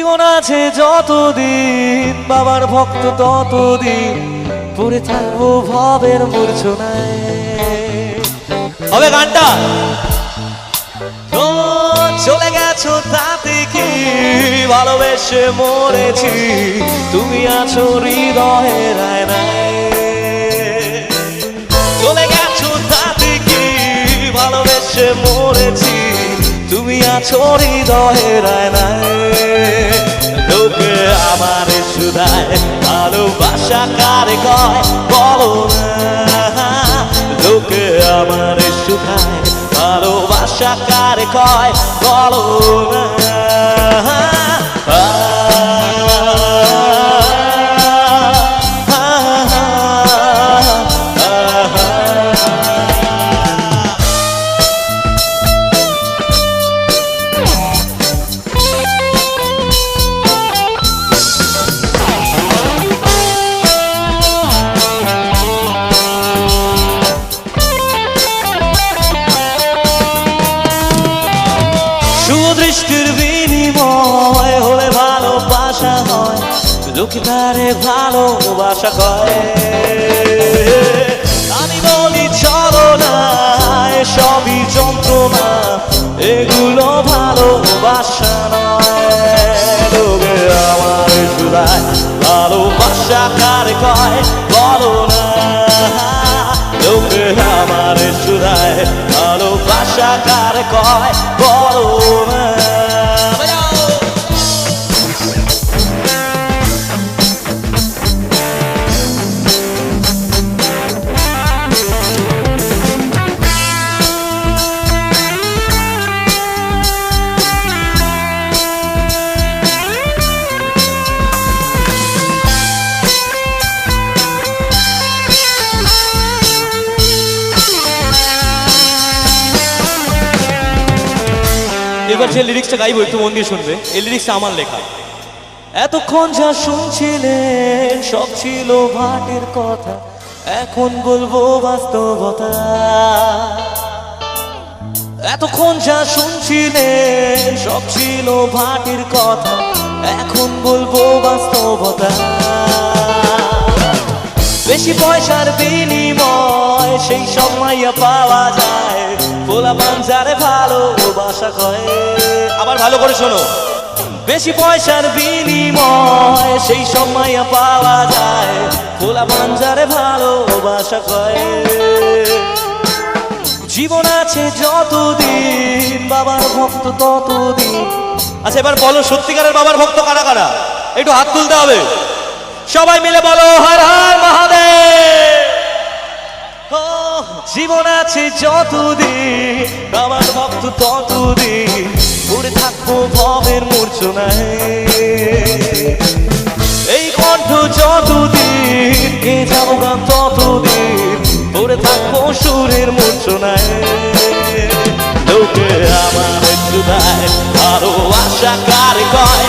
জীবন আছে যতদিন বাবার ভক্ত ততদিন পড়ে থাকবো ভবের মূর্ছনায়। হবে গানটা তো চলে গেছো তাতে কি ভালোবেসে মরেছি তুমি আছো হৃদয়ের আয়নায়। চলে গেছো তাতে কি ভালোবেসে মরেছি তুমি আছো হৃদয়ের আয়নায়। লোকে আমার শুধায় ভালোবাসা কারে কয় বলো না। লোকে আমার শুধায় ভালোবাসা কারে কয় বলো না। দৃষ্টির বিনিময় হলে ভালোবাসা হয় লোকে তারে ভালোবাসা কয়। আমি বলি চলো না সবই যন্ত্রণা এগুলো ভালোবাসা নয়। লোকে আমার শুধায় ভালোবাসা কারে কয় বলো না। লোকে আমার শুধায় ভালোবাসা কারে কয় বলো না। এবার যে লিরিক্সটা গাইবো একটু মন দিয়ে শুনবে। এই লিরিক্সটা আমার লেখা। এতক্ষণ যা শুনছিলেন সব ছিল ভাটের কথা এখন বলবো বাস্তবতা। এতক্ষণ যা শুনছিলেন সব ছিল ভাটের কথা এখন বলবো বাস্তবতা। বেশি পয়সার বিনিময় সেই সব মাইয়া পাওয়া যায় পোলা পাঞ্জারে ভালোবাসা কয়। আবার ভালো করে শোনো। বেশি পয়সার বিনিময় সেই সব মাইয়া পাওয়া যায় পোলা পাঞ্জারে ভালোবাসা কয়। জীবন আছে যতদিন বাবার ভক্ত ততদিন। আচ্ছা এবার বলো সত্যিকারের বাবার ভক্ত কারা কারা একটু হাত তুলতে হবে। সবাই মিলে বলো হর হর মহাদেব। জীবন আছে যতদিন বাবার ভক্ত ততদিন পড়ে থাকবো ভবের মূর্ছনায়। এই কণ্ঠ যতদিন কে যাবো গান ততদিন পড়ে থাকবো সুরের মূর্ছনায়। লোকে আমার শুধায় ভালোবাসা কারে কয়